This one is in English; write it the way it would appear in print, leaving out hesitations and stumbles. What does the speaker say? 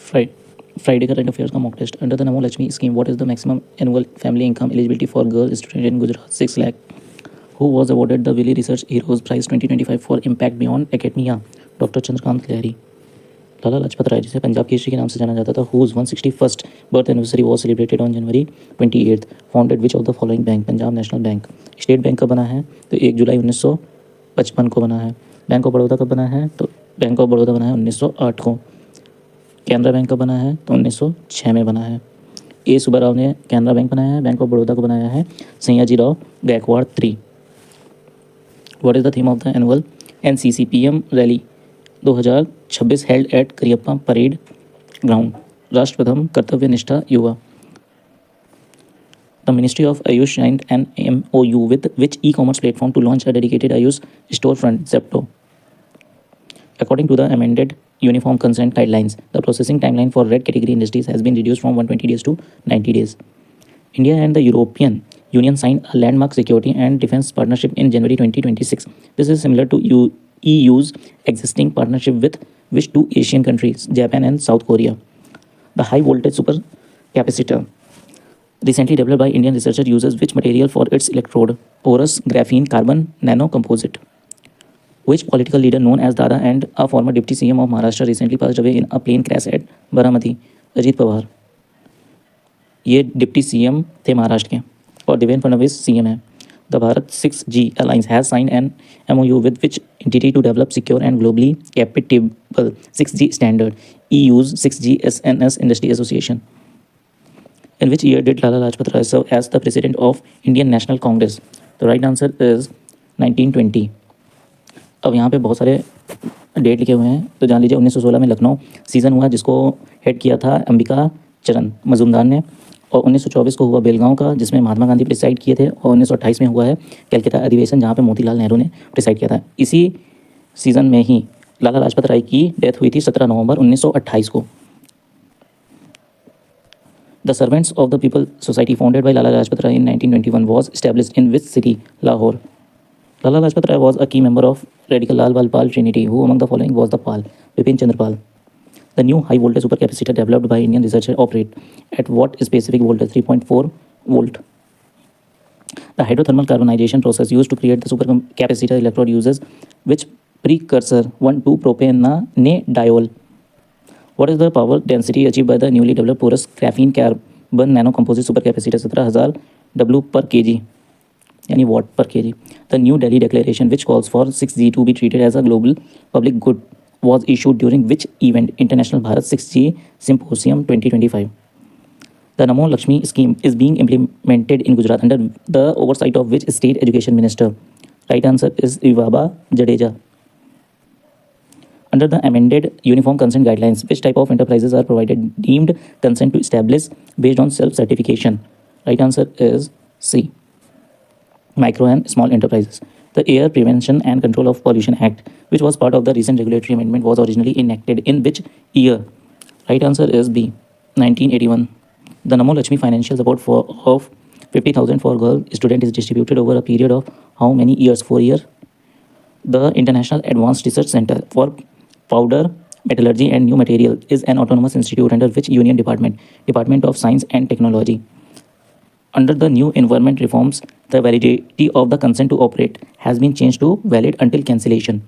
Fri- Friday current affairs का mock test. Under the Namo Lakshmi scheme, what is the maximum annual family income eligibility for girl student in Gujarat? 6 lakh. Who was awarded the Willy Research Heroes Prize 2025 for impact beyond academia? Dr. Chandrakant Lahiri. Lala Lajpat Rai, जिसे पंजाब केसरी के नाम से जाना जाता था, whose 161st birth anniversary was celebrated on January 28th. Founded which of the following bank? Punjab national bank. State bank कब बना है? तो 1 जुलाई 1955 को बना है. बैंक ऑफ बड़ौदा कब बना है? तो बैंक ऑफ बड़ौदा बना है 1908 को. कैनरा बैंक कब बना है? तो 1906 में बना है. ए सुब्बाराव ने कैनरा बैंक बनाया है. बैंक ऑफ बड़ौदा को बनाया है Sayaji Rao Gaikwad 3. What is the theme of the annual NCCPM rally 2026 held at Cariappa parade ground? राष्ट्र प्रथम कर्तव्यनिष्ठा युवा. The Ministry of Ayush signed an MOU with which e-commerce platform to launch a dedicated Ayush storefront, Zepto? According to the amended Uniform Consent Guidelines, the processing timeline for red category industries has been reduced from 120 days to 90 days. India and the European Union signed a landmark security and defense partnership in January 2026. This is similar to EU's existing partnership with which two Asian countries, Japan and South Korea? The high voltage supercapacitor recently developed by Indian researcher uses which material for its electrode? Porous graphene carbon nanocomposite. Which political leader known as Dada and a former deputy CM of Maharashtra recently passed away in a plane crash at Baramati? Ajit Pawar. ये deputy CM थे महाराष्ट्र के और Devendra Fadnavis CM है. The Bharat 6G Alliance has signed an MOU with which entity to develop secure and globally compatible 6G standard? EU's 6G SNS Industry Association. In which year did Lala Lajpat Rai serve as the president of Indian National Congress? The right answer is 1920. अब यहाँ पे बहुत सारे date लिखे हुए हैं, तो जान लीजिए 1916 में लखनऊ सीज़न हुआ, जिसको हेड किया था अंबिका चरण मजुमदार ने, और 1924 को हुआ बेलगांव का, जिसमें महात्मा गांधी प्रिसाइड किए थे, और 1928 में हुआ है कलकत्ता अधिवेशन, जहाँ पे मोतीलाल नेहरू ने प्रिसाइड किया था. इसी सीज़न में ही लाला लाजपत राय की डेथ हुई थी 17 नवंबर 1928 को. The Servants of the People Society founded by Lala Lajpat Rai in 1921 was established in which city? Lahore. Lala Lajpat Rai was a key member of radical Lal Bal Trinity. Who among the following was the Pal? Bipin Chandra Pal. The new high voltage supercapacitor developed by Indian researchers operate at what specific voltage? 3.4 volt. The hydrothermal carbonization process used to create the supercapacitor electrode uses which precursor? 1,2-propanadiol. What is the power density achieved by the newly developed porous graphene carbon nanocomposite supercapacitor? 17,000 W per kg, यानी watt per kg. The New Delhi Declaration, which calls for 6G to be treated as a global public good, was issued during which event? International Bharat 6G Symposium 2025. The Namo Lakshmi scheme is being implemented in Gujarat under the oversight of which state education minister? Right answer is Rivaba Jadeja. Under the amended Uniform Consent Guidelines, which type of enterprises are provided deemed consent to establish based on self-certification? Right answer is C. Micro and small enterprises. The Air Prevention and Control of Pollution Act, which was part of the recent regulatory amendment, was originally enacted in which year? Right answer is B. 1981. The Namo Lakshmi financial support of 50,000 for girl student is distributed over a period of how many years? 4 years. The International Advanced Research Center for Powder Metallurgy and New Material is an autonomous institute under which union department? Department of Science and Technology. Under the new environment reforms, the validity of the consent to operate has been changed to valid until cancellation.